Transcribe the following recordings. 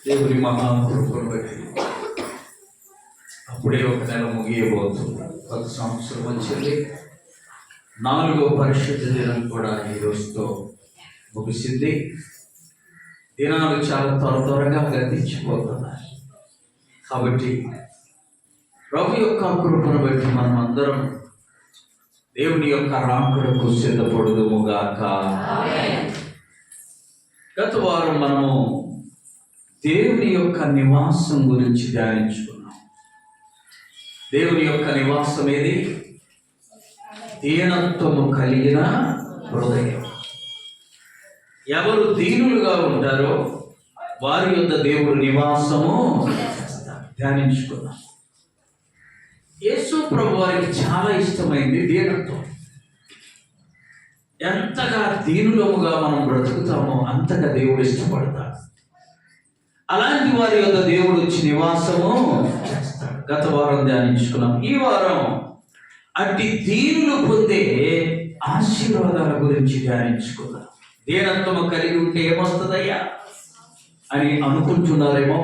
దేవుని మహాకృపను బట్టి అప్పుడే ఒక నెల ముగియబోతుంది. కొత్త సంవత్సరం వచ్చింది. 4వ పరిశుద్ధ దినం కూడా ఈ రోజుతో ముగిసింది. దినాలు చాలా త్వరగా గతించిపోతున్నాయి. కాబట్టి ప్రభు యొక్క కృపను బట్టి మనం అందరం దేవుని యొక్క రాకడకు సిద్ధపడుదుముగాక. గత వారం మనము దేవుని యొక్క నివాసం గురించి ధ్యానించుకున్నాం. దేవుని యొక్క నివాసం ఏది? దీనత్వము కలిగిన హృదయం. ఎవరు దీనులుగా ఉంటారో వారి యొక్క దేవుడు నివాసము ధ్యానించుకున్నాం. యేసు ప్రభు వారికి చాలా ఇష్టమైంది దీనత్వం. ఎంతగా దీనులముగా మనం బ్రతుకుతామో అంతగా దేవుడు ఇష్టపడతాడు. అలాంటి వారి యొక్క దేవుడు వచ్చి నివాసము చేస్తాడు. గత వారం ధ్యానించుకున్నాం. ఈ వారం అట్టి దీనులు పొందే ఆశీర్వాదాల గురించి ధ్యానించుకున్నాం. దీనత్వము కలిగి ఉంటే ఏమొస్తుందయ్యా అని అనుకుంటున్నారేమో.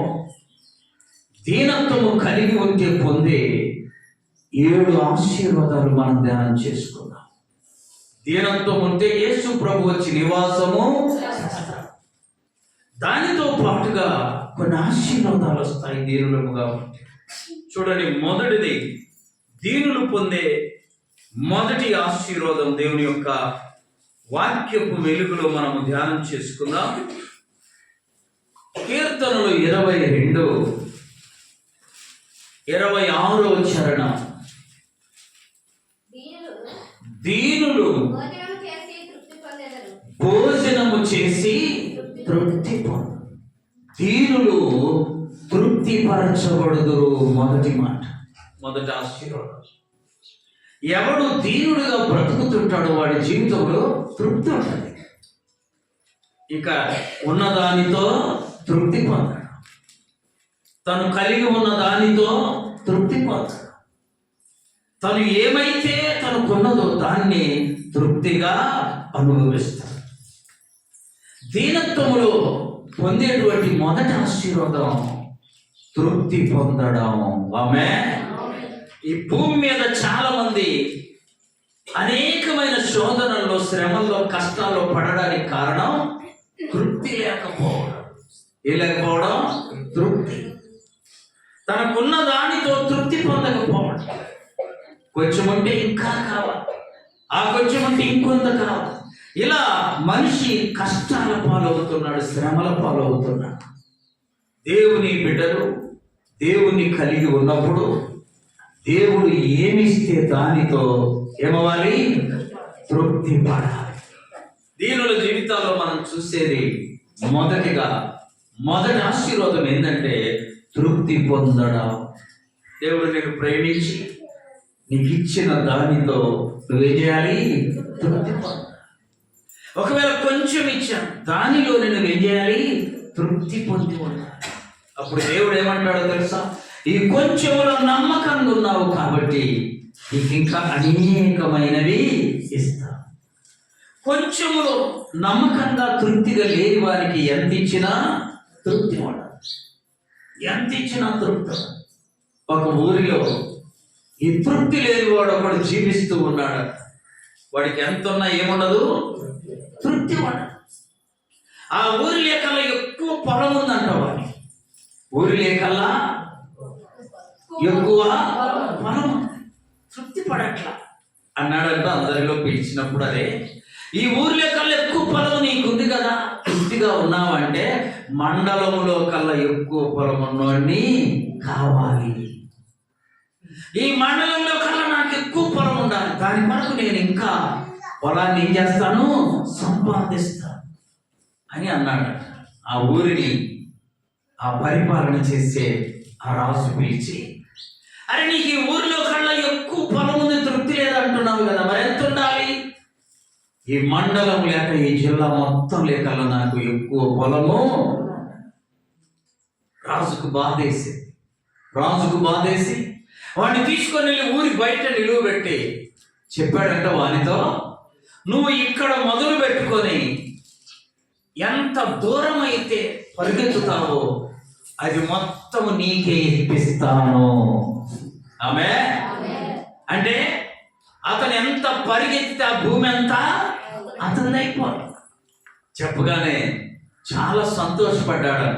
దీనత్వము కలిగి ఉంటే పొందే 7 ఆశీర్వాదాలు మనం ధ్యానం చేసుకున్నాం. దీనత్వం ఉంటే యేసు ప్రభు వచ్చి నివాసము చేస్తాడు. దానితో పాటుగా కొన్ని ఆశీర్వాదాలు వస్తాయి దీనులముగా ఉంటే. చూడండి, మొదటిది దీనులు పొందే మొదటి ఆశీర్వాదం దేవుని యొక్క వాక్యపు వెలుగులో మనము ధ్యానం చేసుకుందాం. కీర్తనలు 22:26 చరణం. దీనులు భోజనము చేసి తృప్తి పొందు. దీనులు తృప్తిపరచబడుదురు. మొదటి మాట, మొదటి ఆశీర్వాదం. ఎవడు దీనుడుగా బ్రతుకుతుంటాడో వాడి జీవితంలో తృప్తి ఉంటుంది. ఇక ఉన్నదానితో తృప్తి పొందాడు. తను కలిగి ఉన్న దానితో తృప్తి పొందాడు. తను ఏమైతే తనకున్నదో దాన్ని తృప్తిగా అనుభవిస్తాడు. దీనత్వములో పొందేటువంటి మొదటి ఆశీర్వాదం తృప్తి పొందడం. ఆమేన్. ఈ భూమి మీద చాలా మంది అనేకమైన శోధనల్లో, శ్రమల్లో, కష్టాల్లో పడడానికి కారణం తృప్తి లేకపోవడం. ఏ లేకపోవడం? తృప్తి. తనకున్న దానితో తృప్తి పొందకపోవడం. కొంచెం ఉంటే ఇంకా కావాలి, ఆ కొంచెం ఉంటే ఇంకొంత కావాలి. ఇలా మనిషి కష్టాల పాలవుతున్నాడు, శ్రమల పాలవుతున్నాడు. దేవుని బిడ్డలు దేవుని కలిగి ఉన్నప్పుడు దేవుడు ఏమిస్తే దానితో ఏమవ్వాలి? తృప్తి పడాలి. దీనుల జీవితాల్లో మనం చూసేది మొదటి ఆశీర్వాదం ఏంటంటే తృప్తి పొందడం. దేవుడు నేను ప్రేమించి నీకు ఇచ్చిన దానితో నువ్వేం చేయాలి? తృప్తి పొందాలి. ఒకవేళ కొంచెం ఇచ్చాను, దానిలో నేను ఏం చేయాలి? తృప్తి పొంది ఉండాలి. అప్పుడు దేవుడు ఏమంటాడో తెలుసా? ఈ కొంచెంలో నమ్మకంగా ఉన్నావు కాబట్టి నీకు ఇంకా అనేకమైనవి ఇస్తా. కొంచెములో నమ్మకంగా తృప్తిగా లేని వారికి ఎంత ఇచ్చినా తృప్తి ఉండాలి. ఎంత ఇచ్చినా తృప్తి. ఒక ఊరిలో ఈ తృప్తి లేని వాడు ఒకడు జీవిస్తూ ఉన్నాడు. వాడికి ఎంత ఉన్నా ఏముండదు? తృప్తి ఉండదు. ఆ ఊరి లేకల్లా ఎక్కువ పొలం ఉందంట వాడికి. ఊరి లేకల్లా ఎక్కువ పొలం, తృప్తి పడట్లా అన్నాడంట. అందరిలో పిలిచినప్పుడు అదే, ఈ ఊరిలో కల్లా ఎక్కువ పొలం నీకుంది కదా, తృప్తిగా ఉన్నావంటే మండలంలో కల్లా ఎక్కువ పొలం ఉన్నవాడిని కావాలి. ఈ మండలంలో కల్లా నాకు ఎక్కువ పొలం ఉండాలి. దాని కొరకు నేను ఇంకా పొలాన్ని ఏం చేస్తాను? సంపాదిస్తాను అని అన్నాడు. ఆ ఊరిని ఆ పరిపాలన చేసే ఆ రాజు పిలిచి, అరే నీకు ఈ ఊరిలో కల్లా ఎక్కువ పొలం ఉంది, తృప్తి లేదంటున్నావు కదా, మరి ఎంత ఉండాలి? ఈ మండలం లేక ఈ జిల్లా మొత్తం లేకల్లా నాకు ఎక్కువ పొలము. రాజుకు బాధేసి వాడిని తీసుకొని వెళ్ళి ఊరి బయట నిలువబెట్టి చెప్పాడంట వానితో, నువ్వు ఇక్కడ మొదలు పెట్టుకొని ఎంత దూరం అయితే పరిగెత్తుతావో అది మొత్తం నీకే ఇప్పిస్తాను. ఆమె అంటే అతను ఎంత పరిగెత్తితే ఆ భూమి అంతా అతనిది అయిపోవాలి. చెప్పగానే చాలా సంతోషపడ్డాడు,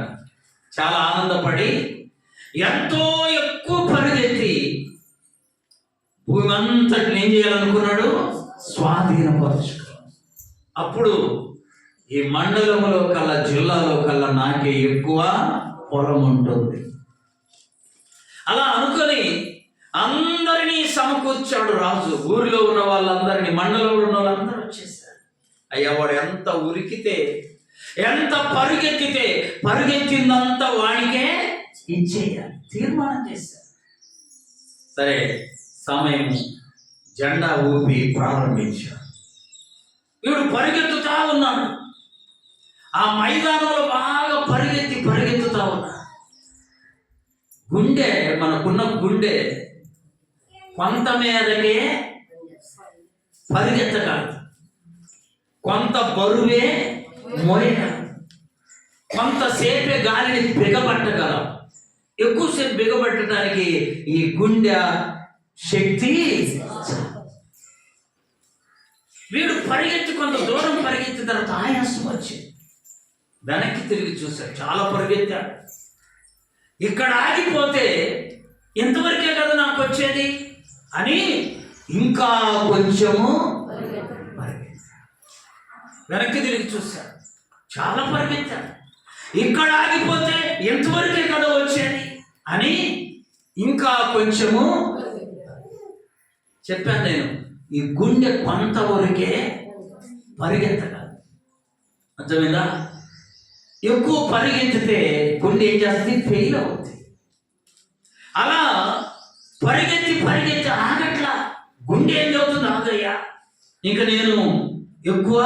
చాలా ఆనందపడి ఎంతో ఎక్కువ పరిగెత్తి భూమి అంతటిని ఏం చేయాలనుకున్నాడు? స్వాధీనపరచుకో. అప్పుడు ఈ మండలంలో కల్లా, జిల్లాలో కల్లా నాకే ఎక్కువ పొలం ఉంటుంది. అలా అనుకొని అందరినీ సమకూర్చాడు రాజు. ఊరిలో ఉన్న వాళ్ళందరినీ, మండలంలో ఉన్న వాళ్ళందరూ వచ్చేసారు. అయ్యా, వాడు ఎంత ఉరికితే, ఎంత పరిగెత్తితే పరిగెత్తిందంతా వాడికే ఇచ్చేయాలి తీర్మానం చేశారు. సరే, సమయం జెండా ఊపి ప్రారంభించాడు. వీడు పరిగెత్తుతా ఉన్నాడు. ఆ మైదానంలో బాగా పరిగెత్తుతా ఉన్నాడు. గుండె, మనకున్న గుండె కొంత మేరకే పరిగెత్తగలదు, కొంత బరువే మోయగలదు, కొంతసేపే గాలిని బిగబట్టగలం. ఎక్కువసేపు బిగబట్టడానికి ఈ గుండె శక్తి. వీడు పరిగెత్తి కొంత దూరం పరిగెత్తిన తర్వాత ఆయాసం వచ్చింది. వెనక్కి తిరిగి చూశాడు, చాలా పరిగెత్తాడు. ఇక్కడ ఆగిపోతే ఎంతవరకే కదా నాకు వచ్చేది అని ఇంకా కొంచెము వెనక్కి తిరిగి చూశాడు, చాలా పరిగెత్తాడు. ఇక్కడ ఆగిపోతే ఎంతవరకే కదా వచ్చేది అని ఇంకా కొంచెము. చెప్పాను నేను, ఈ గుండె కొంతవరకే పరిగెత్తగలదు. అర్థమైందా? ఎక్కువ పరిగెత్తితే గుండె ఏం చేస్తుంది? ఫెయిల్ అవుతుంది. అలా పరిగెత్తి ఆగట్లా. గుండె ఏం చదువుతుంది? ఆగయ్యా, ఇంకా నేను ఎక్కువ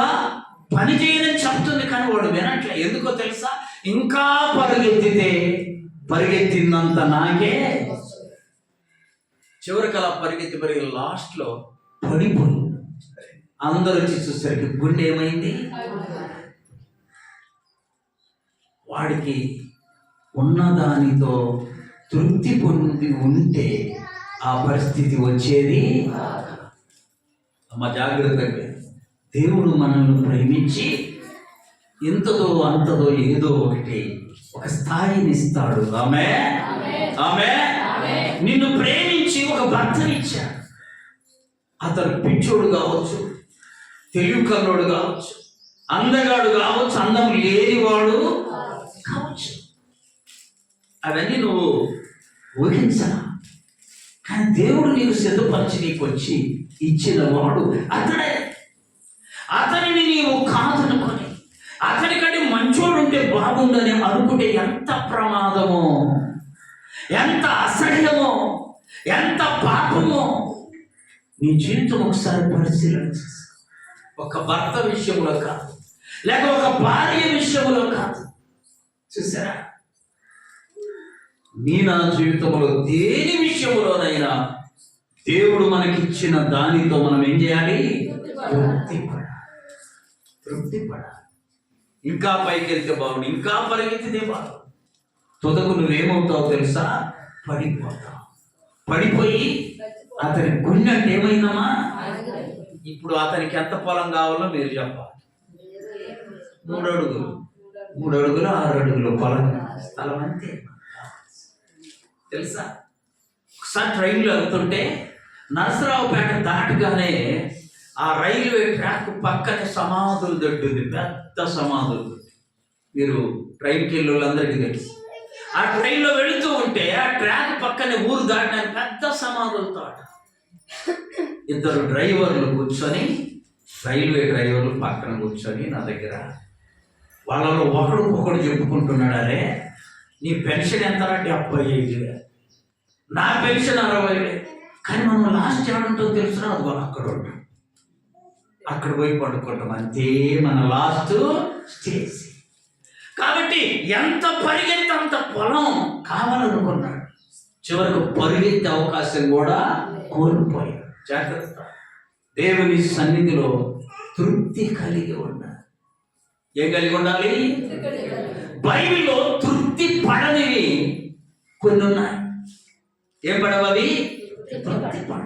పని చేయనని చెప్తుంది. కానీ వాడు వినట్లే. ఎందుకో తెలుసా? ఇంకా పరిగెత్తితే పరిగెత్తిందంత నాకే. చివరికి అలా పరిగెత్తి లాస్ట్లో పడిపోయింది. అందరూ వచ్చి చూసరికి గుండె ఏమైంది? వాడికి ఉన్నదానితో తృప్తి పొంది ఉంటే ఆ పరిస్థితి వచ్చేది. అమ్మ, జాగ్రత్తగా. దేవుడు మనల్ని ప్రేమించి ఇంతదో అంతదో ఏదో ఒకటి ఒక స్థాయిని ఇస్తాడు. ఆమె నిన్ను ప్రేమించి ఒక భర్తనిచ్చాడు. అతను పిచ్చోడు కావచ్చు, తెలివి కల్లోడు కావచ్చు, అందగాడు కావచ్చు, అందం లేనివాడు కావచ్చు. అవన్నీ నువ్వు ఊహించరా. కానీ దేవుడు నీకు సిద్ధపరిచి నీకు వచ్చి ఇచ్చిన వాడు అతడే. అతనిని నీవు కాదనుకొని అతనికంటే మంచోడు ఉంటే బాగుందని అనుకుంటే ఎంత ప్రమాదమో, ఎంత అసహ్యమో, ఎంత పాపమో. నీ జీవితం ఒకసారి పరిశీలన చేసి, ఒక భర్త విషయంలో కాదు, లేక ఒక భార్య విషయంలో కాదు. చూసారా? నా జీవితంలో దేని విషయంలోనైనా దేవుడు మనకిచ్చిన దానితో మనం ఏం చేయాలి? తృప్తిపడాలి. ఇంకా పైకి వెళ్తే బాగుండు, ఇంకా పరిగెత్తితే బాగుండు. తుదకు నువ్వేమవుతావు తెలుసా? పడిపోతావు. పడిపోయి అతని గుండె అంటే ఏమైందమ్మా? ఇప్పుడు అతనికి ఎంత పొలం కావాలో మీరు చెప్పాలి. 3 అడుగులు, 6 అడుగులు పొలం స్థలం అంతే. తెలుసా? ఒకసారి ట్రైన్లో వెళ్తుంటే నరసరావుపేట దాటగానే ఆ రైల్వే ట్రాక్ పక్కన సమాధులు దొడ్డుంది, పెద్ద సమాధులు. మీరు ట్రైన్కి వెళ్ళే వాళ్ళందరికీ తెలుసు. ఆ ట్రైన్లో వెళుతూ ఉంటే ఆ ట్రాక్ పక్కనే ఊరు దాటడానికి పెద్ద సమాధులతో 2 డ్రైవర్లు కూర్చొని, రైల్వే డ్రైవర్లు పక్కన కూర్చొని నా దగ్గర వాళ్ళలో ఒకడు చెప్పుకుంటున్నాడు, అరే నీ పెన్షన్ ఎంత అంటే 75, నా పెన్షన్ 60. కానీ మనం లాస్ట్ ఏమంటో తెలుసునా? అది అక్కడ ఉంటాం, అక్కడ పోయి పడుకుంటాం, అంతే మన లాస్ట్ స్టేజ్. కాబట్టి ఎంత పరిగెత్తి అంత పొలం కావాలనుకున్నాడు. చివరకు పరిగెత్తే అవకాశం కూడా కోల్పోయాడు. జాగ్రత్త. దేవుని సన్నిధిలో తృప్తి కలిగి ఉండాలి. ఏం కలిగి ఉండాలి? బైబిల్లో తృప్తి పడనివి కొన్ని ఉన్నాయి. ఏం పడవు అవి? తృప్తి పడ.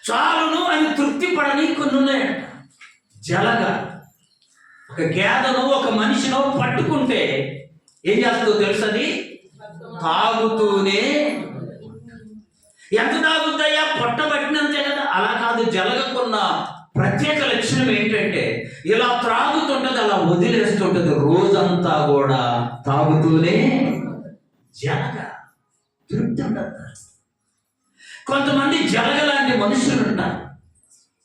చాలును అని తృప్తి పడని కొన్ని ఉన్నాయంట. జలగా ఒక గేదను ఒక మనిషినో పట్టుకుంటే ఏం చేస్తుందో తెలుసది? తాగుతూనే. ఎంత తాగుతాయా? పొట్టబట్టినంతే కదా. అలా కాదు, జలగకున్న ప్రత్యేక లక్షణం ఏంటంటే ఇలా త్రాగుతుంటది, అలా వదిలేస్తుంటది. రోజంతా కూడా తాగుతూనే. జలగ తృప్తి ఉండదు. కొంతమంది జలగ లాంటి మనుషులు ఉంటారు.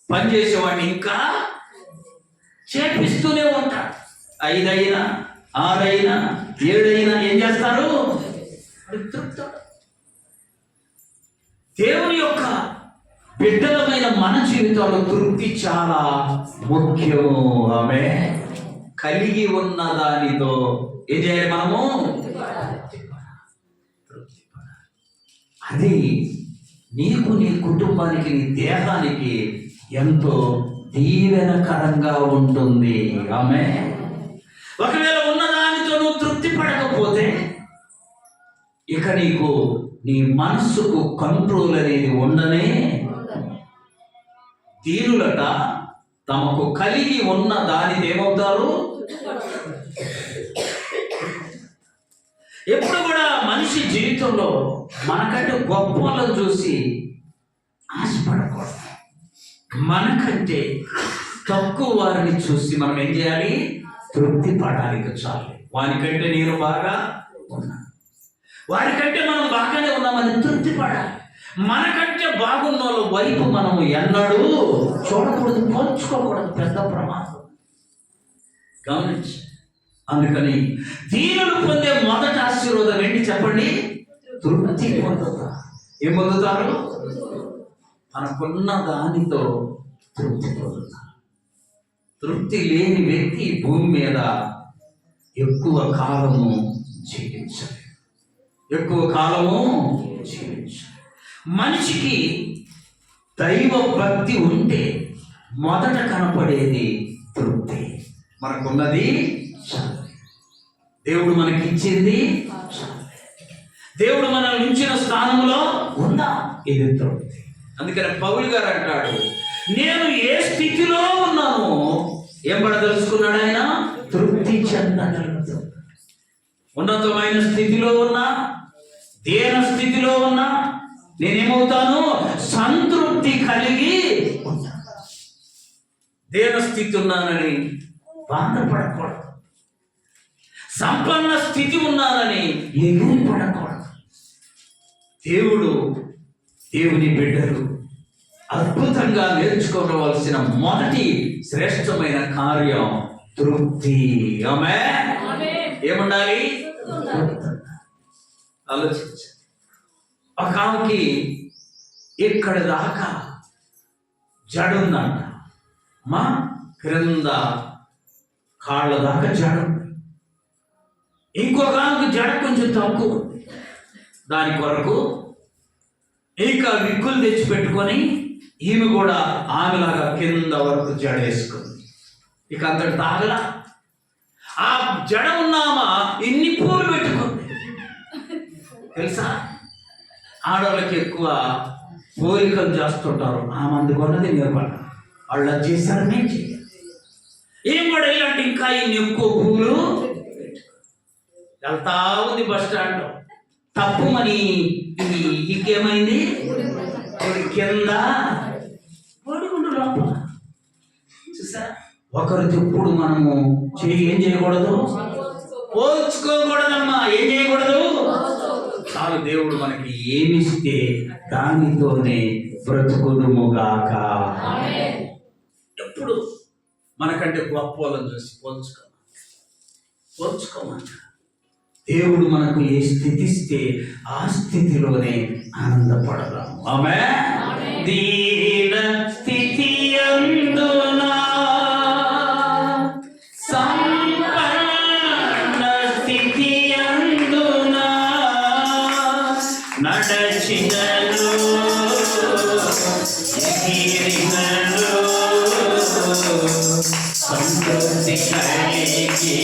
పనిచేసేవాడిని ఇంకా చేపిస్తూనే ఉంటారు. 5 అయినా 6 అయినా 7 అయినా ఏం చేస్తారు? తృప్తి. దేవుని యొక్క బిడ్డలమైన మన జీవితంలో తృప్తి చాలా ముఖ్యము. ఆమె కలిగి ఉన్న దానితో ఏం చేయాలి? మనము అది నీకు, నీ కుటుంబానికి, నీ దేహానికి ఎంతో దీవెనకరంగా ఉంటుంది. ఆమె ఒకవేళ ఉన్నదానితో నువ్వు తృప్తి పడకపోతే ఇక నీకు నీ మనస్సుకు కంట్రోల్ అనేది ఉండనే. దీనులట తమకు కలిగి ఉన్న దానితో ఏమవుతారు? ఎప్పుడు కూడా మనిషి జీవితంలో మనకంటే గొప్ప వాళ్ళని చూసి ఆశపడకూడదు. మనకంటే తక్కువ వారిని చూసి మనం ఏం చేయాలి? తృప్తి పడాలి. చాలు, వానికంటే నేను బాగా ఉన్నా, వారికంటే మనం బాగానే ఉన్నామని తృప్తి పడాలి. మనకంటే బాగున్న వాళ్ళ వైపు మనం ఎన్నడూ చూడకూడదు, పోల్చుకోకూడదు. పెద్ద ప్రమాదం. గమనించి, అందుకని దీనులు పొందే మొదటి ఆశీర్వాదం ఏంటి చెప్పండి? తృప్తి పొందుతారు. ఏం పొందుతారు? మనకున్న దానితో తృప్తి పొందుతారు. తృప్తి లేని వ్యక్తి భూమి మీద ఎక్కువ కాలము జీవించాలి. ఎక్కువ కాలము జీవించాలి. మనిషికి దైవ భక్తి ఉంటే మొదట కనపడేది తృప్తి. మనకున్నది చాలు, దేవుడు మనకి ఇచ్చింది చాలు, దేవుడు మనల్ని ఉంచిన స్థానంలో ఉందా, ఇది తృప్తి. అందుకని పౌలు గారు అంటాడు, నేను ఏ స్థితిలో ఉన్నానో ఏం పడదలుచుకున్నాడు ఆయన? తృప్తి చెందగలుగుతాడు. ఉన్నతమైన స్థితిలో ఉన్నా, దేన స్థితిలో ఉన్నా నేనేమవుతాను? సంతృప్తి కలిగి ఉంటాను. దేన స్థితి ఉన్నానని బాధపడకూడదు. సంపన్న స్థితి ఉన్నానని ఎగిరి పడకూడదు. దేవుని బిడ్డలు అద్భుతంగా నేర్చుకోవలసిన మొదటి శ్రేష్టమైన కార్యం తృప్తి. ఆమె ఏముండాలి? ఆలోచించండి. ఒక ఆమెకి ఇక్కడ దాకా జడుందంట. మా క్రింద కాళ్ళ దాకా జడు. ఇంకొక ఆమెకి జడ కొంచెం తక్కువ. దాని కొరకు ఇంకా విక్కులు తెచ్చి పెట్టుకొని ఈమె కూడా ఆమెలాగా కింద వరకు జడ వేసుకుంది. ఇక అంతటి తాగలా. ఆ జడ ఉన్నామా ఇన్ని పూలు పెట్టుకుంది. తెలుసా, ఆడవాళ్ళకి ఎక్కువ పోలికలు చేస్తుంటారు. ఆ మంది కొన్నది నిలబడ, వాళ్ళు అది చేశారు, నేను చేయాలి. ఏం కూడా ఇలాంటి ఇంకా ఇన్ని ఎక్కువ పూలు వెళ్తా ఉంది బస్ స్టాండ్. తప్పు మరి ఇంకేమైంది? కింద ఓడిగుండు లోపల. చూసా, ఒకరితో ఎప్పుడు మనము ఏం చేయకూడదు? పోల్చుకోకూడదమ్మా. ఏం చేయకూడదు? చాలు, దేవుడు మనకి ఏమిస్తే దానితోనే బ్రతుకుదుముగాక. ఎప్పుడు మనకంటే గొప్ప వాళ్ళని చూసి పోల్చుకోమంట. దేవుడు మనకు ఏ స్థితి ఇస్తే ఆ స్థితిలోనే ఆనందపడదాము. ఆమేన్. దీన స్థితి అందునా సంపన్న స్థితి అందునా నడచినను ఎగిరినను సంతృప్తి కలిగి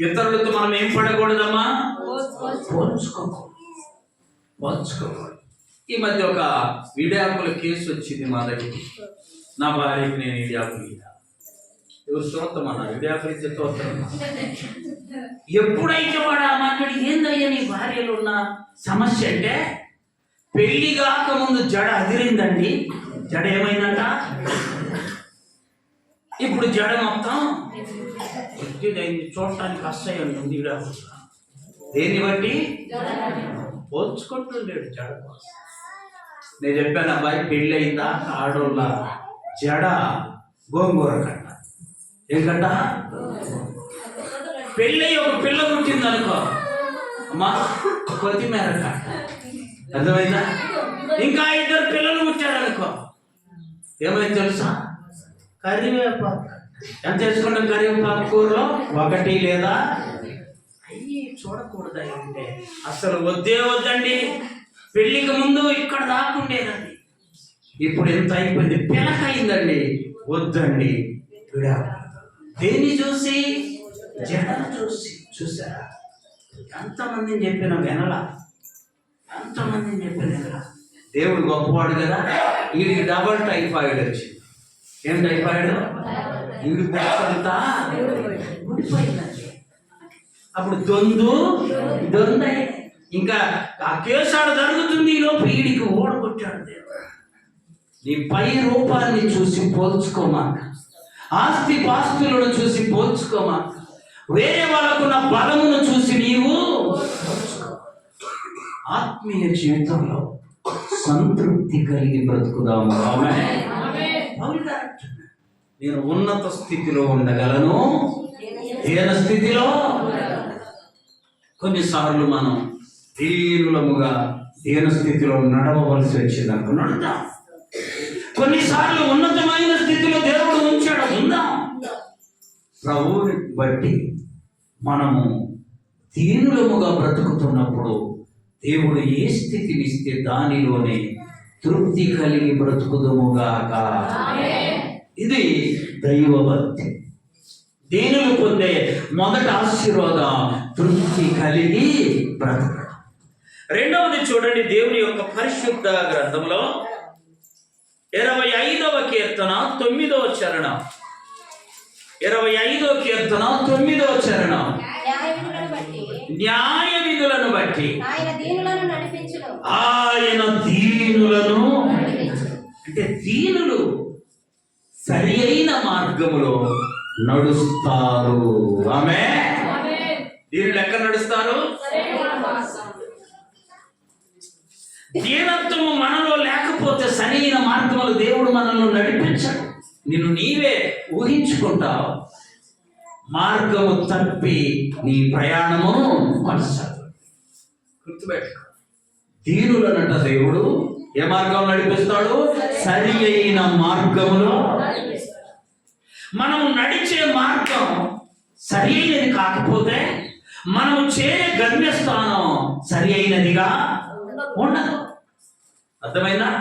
ఇతరులతో మనం ఏం పడకూడదమ్మా, పోల్చుకోకూడదు. ఈ మధ్య ఒక విడాకుల కేసు వచ్చింది మా దగ్గరికి. నా భార్యకి నేను విడాకులు ఎవరు చూస్తామన్నా, విడాకులు ఇచ్చే చూస్తాం. ఎప్పుడైతే వాడు ఆ మాట్లాడి ఏందయ్యా నీ భార్యలో ఉన్న సమస్య అంటే, పెళ్లి కాకముందు జడ అదిరిందండి, జడ ఏమైందంట, ఇప్పుడు జడ మొత్తం చూడటానికి అసహ్యం ఉంది. దేన్ని బట్టి పోల్చుకుంటుండేడు జడ. నేను చెప్పాను అబ్బాయి, పెళ్ళి అయిందా ఆడోళ్ళ జడ గోంగూర కట్ట. ఏంటంట, పెళ్ళి ఒక పిల్ల పుట్టింది అనుకో అమ్మా, కొత్తిమీర కట్ట. అర్థమైందా? ఇంకా 2 పిల్లలు పుట్టారనుకో ఏమైంది తెలుసా, కరివేపాకు. ఎంత చేసుకుంటాం కరివేపాకు కూరలో? 1 లేదా అయ్యి చూడకూడదు. అంటే అసలు వద్దండి. పెళ్లికి ముందు ఇక్కడ దాకుండేదండి, ఇప్పుడు ఎంత అయిపోయింది, పిలకైందండి. వద్దండి దేన్ని చూసి, జడను చూసి. చూసారా, ఎంతమందిని చెప్పిన వినలా, ఎంతమందిని చెప్పిన వినలా. దేవుడు గొప్పవాడు కదా. వీడికి డబల్ టైఫాయిడ్ వచ్చింది. ఏం టైఫాయిడ్? వీడి బొట్టంతా ఊడిపోయిందండి. అప్పుడు దొందు ఇంకా ఆ కేసాడు జరుగుతుంది. ఈ లోపు వీడికి ఓడగొట్టాడు దేవుడు. నీ పై రూపాన్ని చూసి పోల్చుకోమాక, ఆస్తి పాస్తులను చూసి పోల్చుకోమాక, వేరే వాళ్ళకున్న బలమును చూసి నీవు ఆత్మీయ జీవితంలో సంతృప్తి కలిగి బ్రతుకుదాము. ఆమేన్. నేను ఉన్నత స్థితిలో ఉండగలను, దీన స్థితిలో. కొన్నిసార్లు మనం దీనులముగా దీన స్థితిలో నడవవలసి వచ్చింది అనుకో, నడుద్దాం. కొన్నిసార్లు ఉన్నతమైన స్థితిలో దేవుడు ఉంచాడు, ఉందాం. ప్రభువుని బట్టి మనము దీనులముగా బ్రతుకుతున్నప్పుడు దేవుడు ఏ స్థితిని ఇస్తే దానిలోనే తృప్తి కలిగి బ్రతుకుదుముగాక. ఇది దైవభక్తి. దీనులు పొందే మొదటి ఆశీర్వాదం తృప్తి కలిగి బ్రతకడం. రెండవది చూడండి, దేవుని యొక్క పరిశుద్ధ గ్రంథంలో 25వ కీర్తన 9వ చరణం. 25వ కీర్తన 9వ చరణం. న్యాయ విధులను బట్టి ఆయన దీనులను అంటే దీనులు సరి అయిన మార్గములో నడుస్తారు. ఆమేన్. దీనులు ఎక్కడ నడుస్తారు? దీనత్వము మనలో లేకపోతే సరైన మార్గంలో దేవుడు మనల్ని నడిపించడు. నిన్ను నీవే ఊహించుకుంటావు, మార్గము తప్పి నీ ప్రయాణము కొనసాగు. గుర్తుపెట్టుకో, దీనులనంట దేవుడు ఏ మార్గం నడిపిస్తాడు? సరి అయిన మార్గములో. మనం నడిచే మార్గం సరి అయినది కాకపోతే మనం చేరే గమ్యస్థానం సరి అయినదిగా ఉండదు. అర్థమైందా?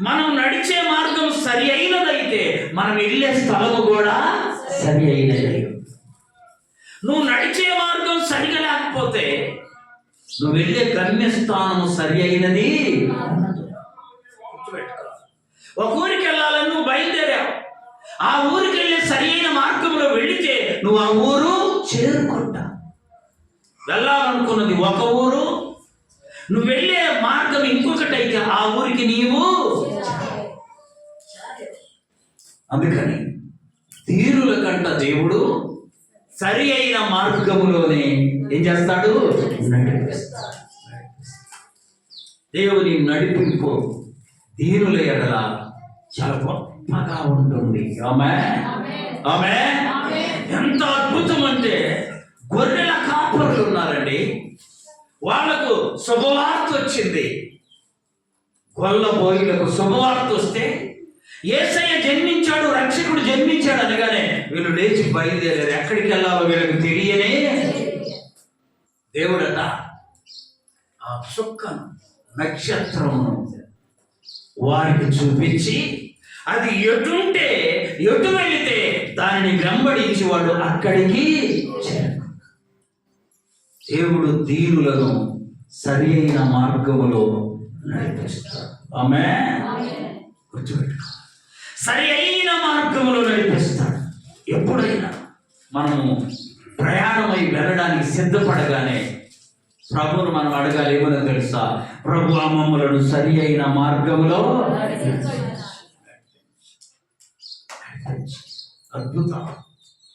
మనం నడిచే మార్గం సరి అయినదైతే మనం వెళ్ళే స్థలము కూడా సరి అయినది. నువ్వు నడిచే మార్గం సరిగా లేకపోతే నువ్వు వెళ్ళే గమ్యస్థానము సరి అయినది. ఒక ఊరికి వెళ్ళాలని నువ్వు బయలుదేరావు, ఆ ఊరికి వెళ్ళే సరి అయిన మార్గంలో వెళితే నువ్వు ఆ ఊరు చేరుకుంటా. వెళ్ళాలనుకున్నది ఒక ఊరు, నువ్వు వెళ్ళే మార్గం ఇంకొకటి అయితే ఆ ఊరికి నీవు. అందుకని తీరుల కంట దేవుడు సరి అయిన మార్గములోనే ఏం చేస్తాడు? నడిపిస్తాడు. దేవుని నడిపింపు దీనుల ఎడల చాలా గొప్పగా ఉంటుంది. ఆమె ఎంత అద్భుతం అంటే, గొర్రెల కాపరులు ఉన్నారండి, వాళ్లకు శుభవార్త వచ్చింది. గొల్ల బోయిలకు శుభవార్త వస్తే యేసయ్య జన్మించాడు, రక్షకుడు జన్మించాడు అనగానే వీళ్ళు లేచి బయలుదేరారు. ఎక్కడికి వెళ్ళాలో వీళ్ళకి తెలియనే. దేవుడట ఆ చుక్కను, నక్షత్రమును వారికి చూపించి అది ఎటుంటే ఎటు వెళితే దానిని వెంబడించి వాడు అక్కడికి చేరు. దేవుడు దీనులను సరి అయిన మార్గములో నడిపిస్తాడు. ఆమె గుర్తుపెట్టుకో, సరి అయిన మార్గములో నడిపిస్తాడు. ఎప్పుడైనా మనము ప్రయాణమై వెళ్ళడానికి సిద్ధపడగానే ప్రభువును మనం అడగాలి. ఏమో తెలుసా? ప్రభు మమ్మలను సరి అయిన మార్గంలో. అద్భుతం.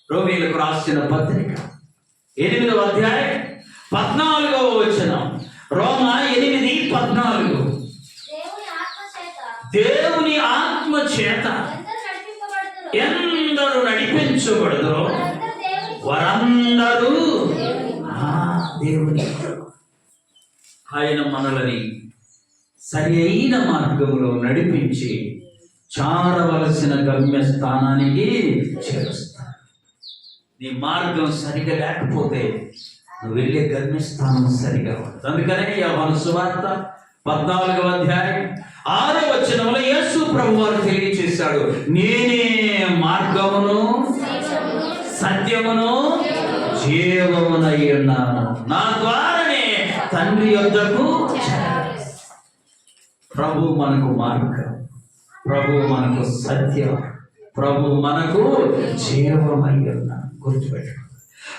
రోమీయులకు రాసిన పత్రిక 8వ అధ్యాయం 14వ వచనం. రోమా 8:14. దేవుని ఆత్మ చేత ఎందరూ నడిపించబడుదురో వారందరూ దేవుని. ఆయన మనలని సరి అయిన మార్గంలో నడిపించి చారవలసిన గమ్యస్థానానికి చేరుస్తాడు. నీ మార్గం సరిగా లేకపోతే నువ్వు వెళ్ళే గమ్యస్థానం సరిగా ఉంటుంది. అందుకనే యోహాను సువార్త 14వ అధ్యాయం 6వ వచనంలో యేసు ప్రభువారు తెలియచేశాడు, నేనే మార్గమును సత్యమును జీవమునై ఉన్నాను, నా ద్వారానే తండ్రి యొద్దకు. ప్రభు మనకు మార్గం, ప్రభు మనకు సత్యం, ప్రభు మనకు జీవమై ఉన్నాడు. గుర్తుపెట్టు,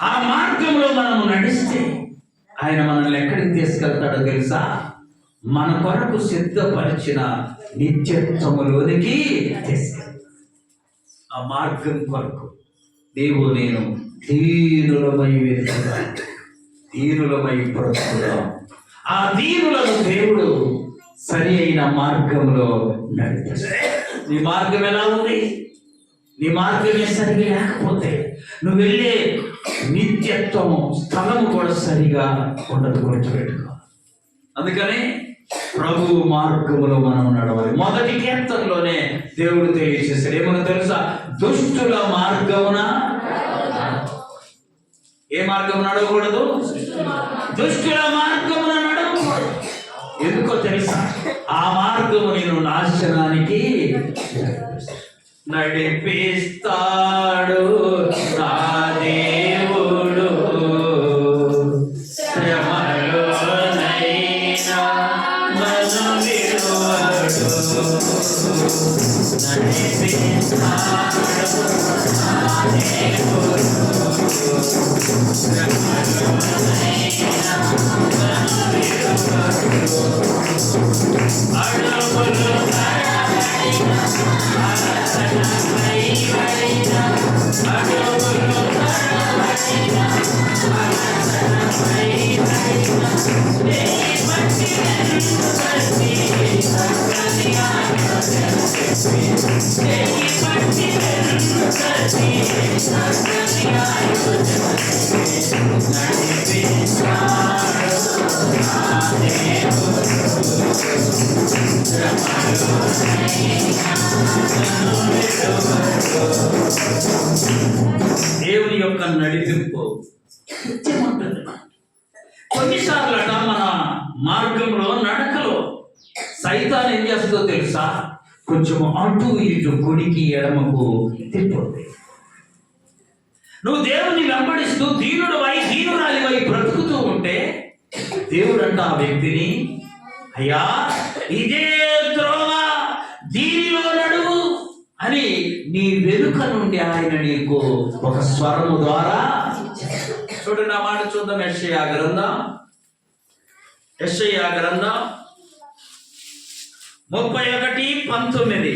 ఆ మార్గంలో మనము నడిస్తే ఆయన మనల్ని ఎక్కడికి తీసుకెళ్తాడో తెలుసా? మన కొరకు సిద్ధపరిచిన నిత్యత్వములోనికి తీసుకెళ్తాడు. ఆ మార్గం కొరకు నీవు నేను దీనులమై వెతుకుదాం, దీనులమై బ్రతుకుదాం. ఆ దీనులను దేవుడు సరి అయిన మార్గంలో నడిపిస్తాడు. నీ మార్గం ఎలా ఉంది? నీ మార్గమే సరిగా లేకపోతే నువ్వు వెళ్ళే నిత్యత్వము స్థలము కూడా సరిగా ఉండదు. గుర్తుపెట్టుకో. అందుకని ప్రభు మార్గములో మనం నడవాలి. మొదటి కీర్తనలోనే దేవుడు తెలియజేశాడు. ఏమన్నా తెలుసా? దుష్టుల మార్గమున. ఏ మార్గం నడవకూడదు? దుష్టుల మార్గమున నడవకూడదు. ఎందుకో తెలుసా? ఆ మార్గము నేను నాశనానికి నడిపిస్తాడు నా దేవుడు, శ్రమలోనైనా నన్ను విడువడు. నడిపిస్తాడు నా దేవుడు, శ్రమలోనైనా నన్ను విడువడు. అడుగులు Stay దేవుని యొక్క నడిపింపు ఉంటుంది. కొన్నిసార్లు మన మార్గంలో నడకలో సైతాన్ ఏం చేస్తుందో తెలుసా, కొంచెం అటు ఇటు కుడికి ఎడమకు తిప్పుతుంది. నువ్వు దేవుని వెంబడిస్తూ దీనురాలివై బ్రతుకుతూ ఉంటే దేవుడు అంట ఆ వ్యక్తిని, అయ్యా ఇదే త్రోవ, దీనిలో నడువు అని నీ వెనుక నుండి ఆయన నీకు ఒక స్వరము ద్వారా చూడు. నా మాట చూద్దాం. యెషయా గ్రంథం 31:19.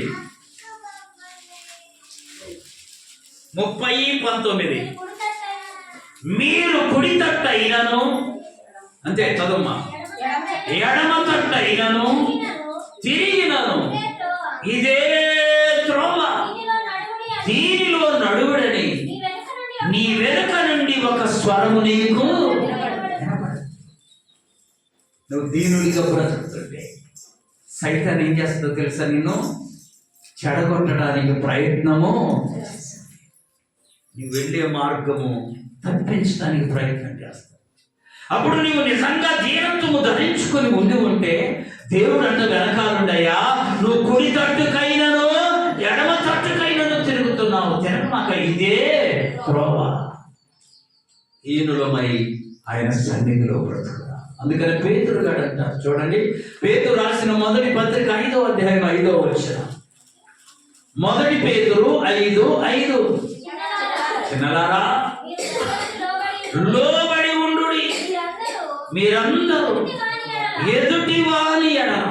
30:19. మీరు కుడి తట్టు అయినను, అంతే చదువుమా, ఎడమ తట్టు అయినను తిరిగినను ఇదే త్రోవ, దీనిలో నడువుడని నీ వెనుక నుండి ఒక స్వరము నీకు. నువ్వు దీనుడిగా బ్రతుకుతుంటే సైతాన్ ఏం చేస్తుందో తెలుసా, నిన్ను చెడగొట్టడానికి ప్రయత్నము, నువ్వు వెళ్ళే మార్గము తప్పించడానికి ప్రయత్నం చేస్తావు. అప్పుడు నీవు నిజంగా దీనత్వము ధరించుకొని ఉంటే దేవుడు అంట వెనకాలుండయా, నువ్వు కుడి తట్టుకైనను ఎడమ తట్టుకైనను తిరుగుతున్నావు, తిరగమాక, ఇదే త్రోవ. ఈయనలోమై ఆయన సన్నిధిలో బ్రతుకుతా. అందుకని పేతురు గారు అంటారు చూడండి, పేతురు రాసిన మొదటి పత్రిక 5వ అధ్యాయం 5వ వచనం. మొదటి పేతురు 5:5. చిన్నలారా లోబడి ఉండుడి, మీరందరూ ఎదుటి వాని ఎడల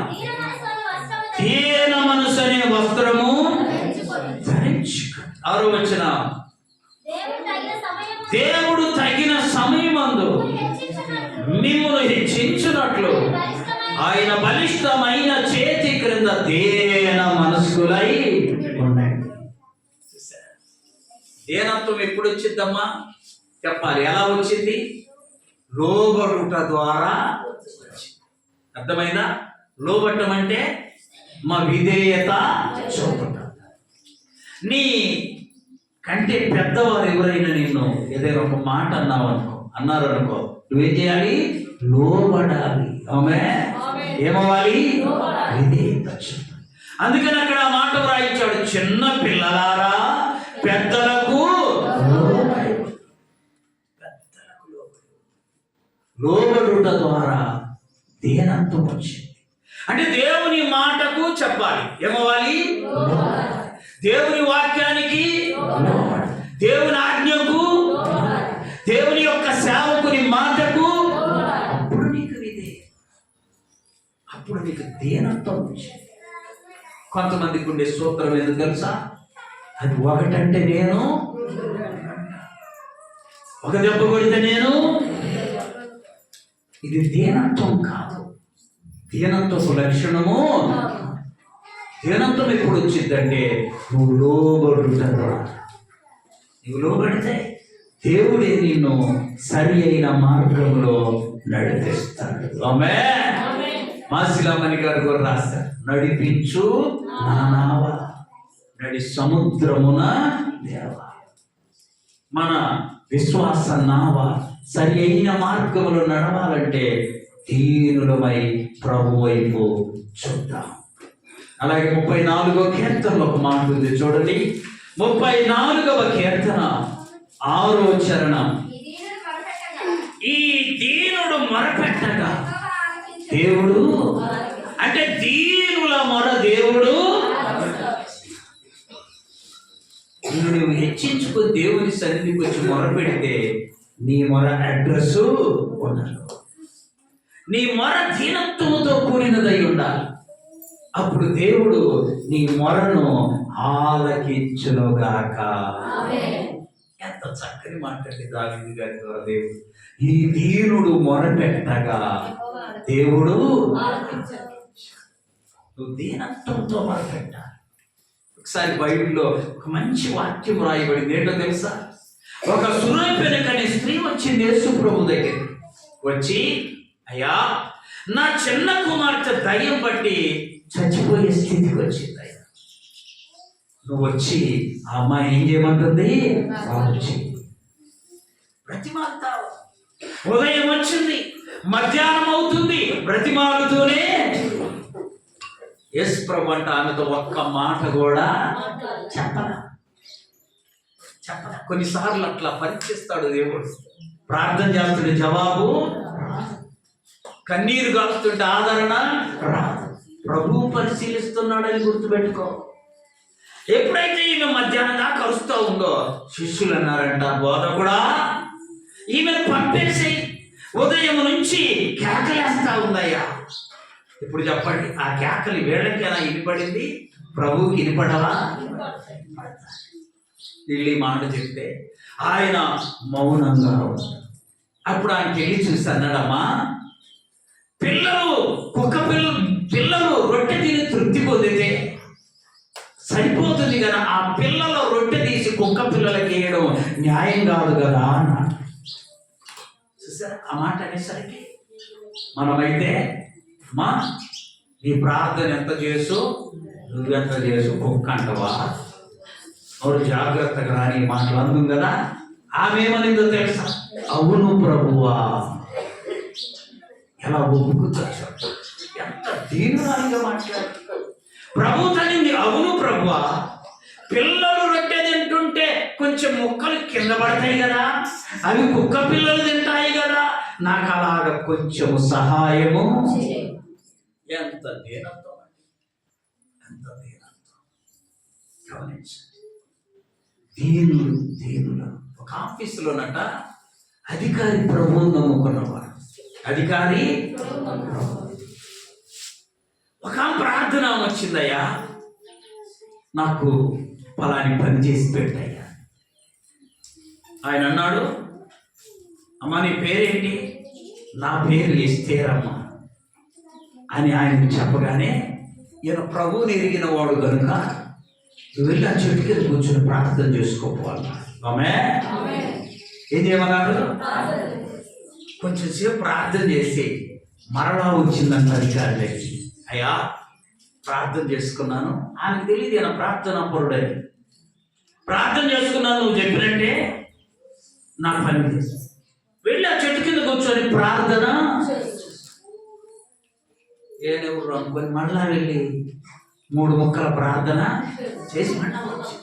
దీన మనసు అనే వస్త్రము ధరించుకోండి. 6వ వచనం, దేవుడు తగిన సమయమందు మిమ్మును హెచ్చించునట్లు ఆయన బలిష్టమైన చేతి క్రింద దీన మనస్కులై ఉండండి. దీనత్వం ఎప్పుడు వచ్చిందమ్మా చెప్పాలి. ఎలా వచ్చింది? లోబడుట ద్వారా. అర్థమైందా? లోబట్టం అంటే మా విధేయత చూపట. నీ కంటే పెద్దవారు ఎవరైనా నిన్ను ఏదైనా ఒక మాట అన్నారు అనుకో, నువ్వేం చేయాలి? లోబడాలి. ఆమె ఏమవ్వాలి? విధేయత చూపాలి. అందుకని అక్కడ ఆ మాట వ్రాయించాడు, చిన్న పిల్లలారా పెద్దలకు లోబడుట ద్వారా దీనత్వం వచ్చింది. అంటే దేవుని మాటకు చెప్పాలి, ఏమవ్వాలి? దేవుని వాక్యానికి, దేవుని ఆజ్ఞకు, దేవుని యొక్క సేవకుని మాటకు, అప్పుడు నీకు విధేయత, అప్పుడు నీకు దీనత్వం వచ్చింది. కొంతమందికి ఉండే సూత్రం ఎందుకు తెలుసా? అది ఒకటంటే నేను, ఒక దెబ్బ కొడితే నేను. ఇది దీనత్వం కాదు. దీనత్వపు లక్షణము. దీనత్వం ఎప్పుడు వచ్చిందంటే నువ్వు లోబడుట ద్వారా. నువ్వు లోబడితే దేవుడే నిన్ను సరి అయిన మార్గంలో నడిపిస్తాడు. ఆమేన్. మాసిలామణి గారు కూడా రాస్తారు, నడిపించు నా నావ నడి సముద్రమున దేవా. మన విశ్వాస నావ సరి అయిన మార్గంలో నడవాలంటే దీనులమై ప్రభు వైపు చూద్దాం. అలాగే 34వ కీర్తనలో ఒక మాట ఉంది చూడండి. 34వ కీర్తన 6వ చరణం. ఈ దీనుడు మొరపెట్టగా దేవుడు, అంటే దీనుల మొర దేవుడు. నువ్వు హెచ్చించుకుని దేవుని సన్నిధికి వచ్చి మొర పెడితే నీ మొర అడ్రస్ ఉండదు. నీ మొర దీనత్వముతో కూడినదై ఉండాలి. అప్పుడు దేవుడు నీ మొరను ఆలకించునుగాక. ఎంత చక్కని మాట్లాడి దావీదు గారి ద్వారా దేవుడు. ఈ దీనుడు మొరపెట్టగా దేవుడు. నువ్వు దీనత్వంతో మొరపెట్టాలి. ఒకసారి బైబిల్లో ఒక మంచి వాక్యం రాయబడింది. ఏంటో తెలుసా? ఒక సురేపెనక అనే స్త్రీ వచ్చింది యేసు ప్రభు దగ్గర. వచ్చి, అయ్యా, నా చిన్న కుమార్తె దయ్యం బట్టి చచ్చిపోయే స్థితికి వచ్చింది. అయ్యా, నువ్వు వచ్చి ఆ అమ్మాయి ఏం చేయమంటుంది? వచ్చి బ్రతిమాలుతావు. ఉదయం వచ్చింది, మధ్యాహ్నం అవుతుంది, బ్రతిమాలుతూనే. యేసు ప్రభు అంటే ఆమెతో ఒక్క మాట కూడా చెప్పరా. కొన్నిసార్లు అట్లా పరీక్షిస్తాడు దేవుడు. ప్రార్థన చేస్తుంటే జవాబు, కన్నీరు కాలుస్తుంటే ఆదరణ రాదు. ప్రభువు పరిశీలిస్తున్నాడని గుర్తుపెట్టుకో. ఎప్పుడైతే ఈమె మధ్యాహ్నం దాకా కలుస్తూ ఉందో, శిష్యులు అన్నారంట, బోధకుడా ఈమెను పంపేసి. ఉదయం నుంచి కేకలేస్తా ఉందయ్యా. ఇప్పుడు చెప్పండి, ఆ కేకలి వేళకైనా వినపడింది? ప్రభువుకి వినపడవా? వీళ్ళు ఈ మాట చెప్తే ఆయన మౌనంగా ఉన్నాడు. అప్పుడు ఆయన వెళ్ళి చూసి అన్నాడమ్మా, పిల్లలు రొట్టె తిని తృప్తి పొందితే సరిపోతుంది కదా, ఆ పిల్లలు రొట్టె తీసి కుక్క పిల్లలకి వేయడం న్యాయం కాదు కదా అన్నాడు. చూసారా ఆ మాట అనేసరికి మనమైతే, మా నీ ప్రార్థన ఎంత చేసు, నువ్వెంత చేసు, కుక్క అంటవా? ఎవరు జాగ్రత్తగా రాని మాటలు అందం కదా. ఆమె ఏమనిందో తెలుసా? అవును ప్రభువా. ఎలా ఒప్పుకుంటా, ఎంత దీనురాలిగా మాట్లాడు. ప్రభు తనింది, అవును ప్రభువా, పిల్లలు రొట్టె తింటుంటే కొంచెం ముక్కలు కింద పడతాయి కదా, అవి కుక్క పిల్లలు తింటాయి కదా, నాకు అలాగ కొంచెం సహాయము. ఎంత దీనత్వం, ఎంత దీనత్వం గమనించండి. దీనులు ఒక ఆఫీసులోనట అధికారి ప్రభువును నమ్ముకున్నవాడు. అధికారి ఒక ప్రార్థన వచ్చిందయ్యా, నాకు పలాని పని చేసి పెట్టయ్యా. ఆయన అన్నాడు, అమ్మా నీ పేరేంటి? నా పేరు ఎస్తేరమ్మ అని ఆయన చెప్పగానే, ఈయన ప్రభువుని ఎరిగిన వాడు కనుక వెళ్ళి ఆ చెట్టు కింద కూర్చొని ప్రార్థన చేసుకోవాలి. ఆమె ఏం చేయమన్నాడు? కొంచెం సేపు ప్రార్థన చేసి మరలా వచ్చిందంట అధికారి. అయ్యా ప్రార్థన చేసుకున్నాను. ఆమెకు తెలియదు ఈయన ప్రార్థనా పరుడని. ప్రార్థన చేసుకున్నాను, నువ్వు చెప్పినట్టే నా పని చేసి వెళ్ళి ఆ చెట్టు కింద కూర్చొని ప్రార్థన ఏనెవరు అనుకొని మళ్ళా వెళ్ళి 3 ముక్కల ప్రార్థన చేసి మళ్ళా వచ్చి,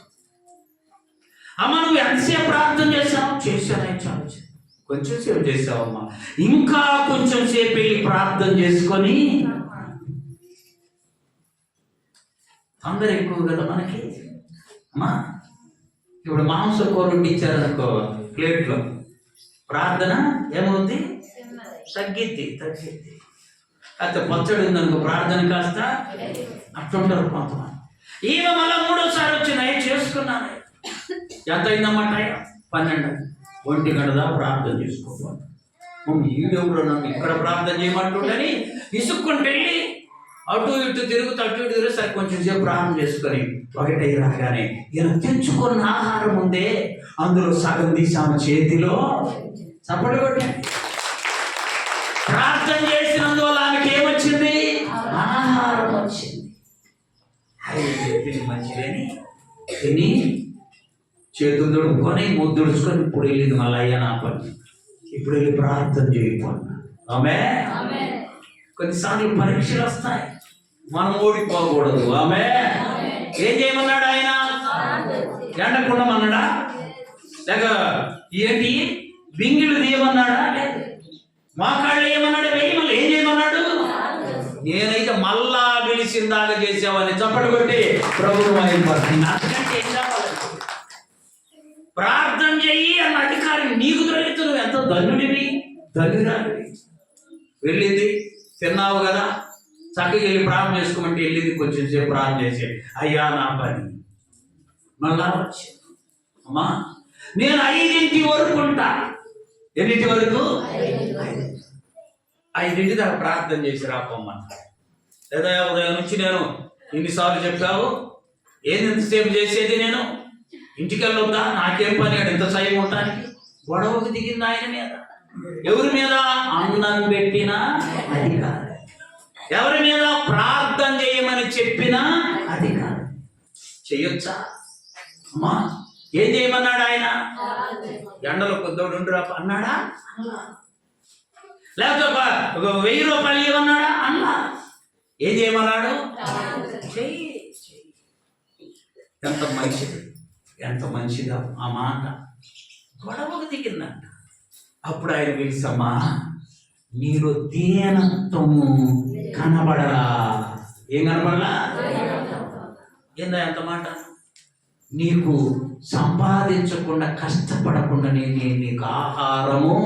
అమ్మ నువ్వు ఎంతసేపు ప్రార్థన చేసావు? చేశాను. కొంచెం సేపు చేసావమ్మా, ఇంకా కొంచెం సేపు వెళ్ళి ప్రార్థన చేసుకొని. అందరు ఎక్కువ కదా మనకి. అమ్మా ఇప్పుడు మాంసం కూర వండించారనుకో ప్లేట్లో, ప్రార్థన ఏమవుద్ది? తగ్గిద్ది. కాస్త పచ్చడి ఉందనుకో ప్రార్థన కాస్త అట్టుంటారు కొంతమంది. ఈమె మళ్ళీ 3వసారి వచ్చినాయి, చేసుకున్నాను. ఎంత అయిందన్నమాట? 12. 1 గంటదా ప్రార్థన చేసుకోవాలి. ఈడెవరు నన్ను ఇక్కడ ప్రార్థన చేయమంటుండని విసుక్కుంటూ వెళ్ళి అటు ఇటు తిరుగు సరే కొంచెం సేపు ప్రార్థన చేసుకొని 1 రాగానే ఈయన తెచ్చుకున్న ఆహారం ఉందే, అందులో సగం తీసి ఆమె చేతిలో చప్పట్లు కొట్టాడు. ప్రార్థన చేసినందువల్ల ఆమెకి ఏమొచ్చింది? ఆహారం వచ్చింది. తిని మంచిదని తిని చేతులు దుడుకొని ముద్దుడుచుకొని ఇప్పుడు వెళ్ళింది మళ్ళీ, అయ్యా నా పని ఇప్పుడు వెళ్ళి ప్రార్థన చేయకుండా. ఆమె కొన్నిసార్లు పరీక్షలు వస్తాయి, మనం ఓడిపోకూడదు. ఆమె ఏం చేయమన్నాడు ఆయన? ఎండకుండమన్నాడా? లేక ఏంటి బింగిళ్ళు తీయమన్నాడా? మోకాళ్ళు ఏమన్నాడు? వేయమని ఏం చేయమన్నాడు? నేనైతే మళ్ళా పిలిచిందాక చేసావని చప్పట్లు కొట్టి ప్రభువు ప్రార్థన చెయ్యి అన్న అధికారి నీకు దొరికితే నువ్వు ఎంతో ధన్యుడివి, ధన్యురాలివి. వెళ్ళింది, తిన్నావు కదా, చక్కగా వెళ్ళి ప్రార్థన చేసుకోమంటే వెళ్ళింది. కొంచెం సేపు ప్రార్థన చేసి, అయ్యా నా పని. మళ్ళా వచ్చి, అమ్మా నేను 5 వరకు ఉంటా. ఎన్నింటి వరకు? 5 దాకా ప్రార్థన చేసి రాపమ్మా. లేదా ఉదయం నుంచి నేను ఇన్నిసార్లు చెప్పావు, ఏంది ఎంతసేపు చేసేది, నేను ఇంటికి వెళ్ళొద్దా, నాకేం పని ఆడు ఎంత సైం ఉండటానికి. గొడవకు దిగింది ఆయన మీద. ఎవరి మీద? అన్నం పెట్టిన అధికారి. ఎవరి మీద? ప్రార్థన చేయమని చెప్పిన అధికారి. చెయ్యొచ్చా అమ్మా? ఏం చేయమన్నాడు ఆయన? ఎండలో కొద్దోడు ఉండురా అన్నాడా? లేకపోతే 1000 రూపాయలు ఇవ్వన్నాడా? అన్నా. ఏం చేయమన్నాడు? చెయ్యి. ఎంత మంచిది, ఎంత మంచిదా ఆ మాట. గొడవకు దిగిందంట. అప్పుడు ఆయన పిలిచమ్మా, నీలో దీనత్వము కనబడరా? ఏం కనబడలా? ఏందా ఎంత మాట? నీకు సంపాదించకుండా కష్టపడకుండా నేను నీకు ఆహారము.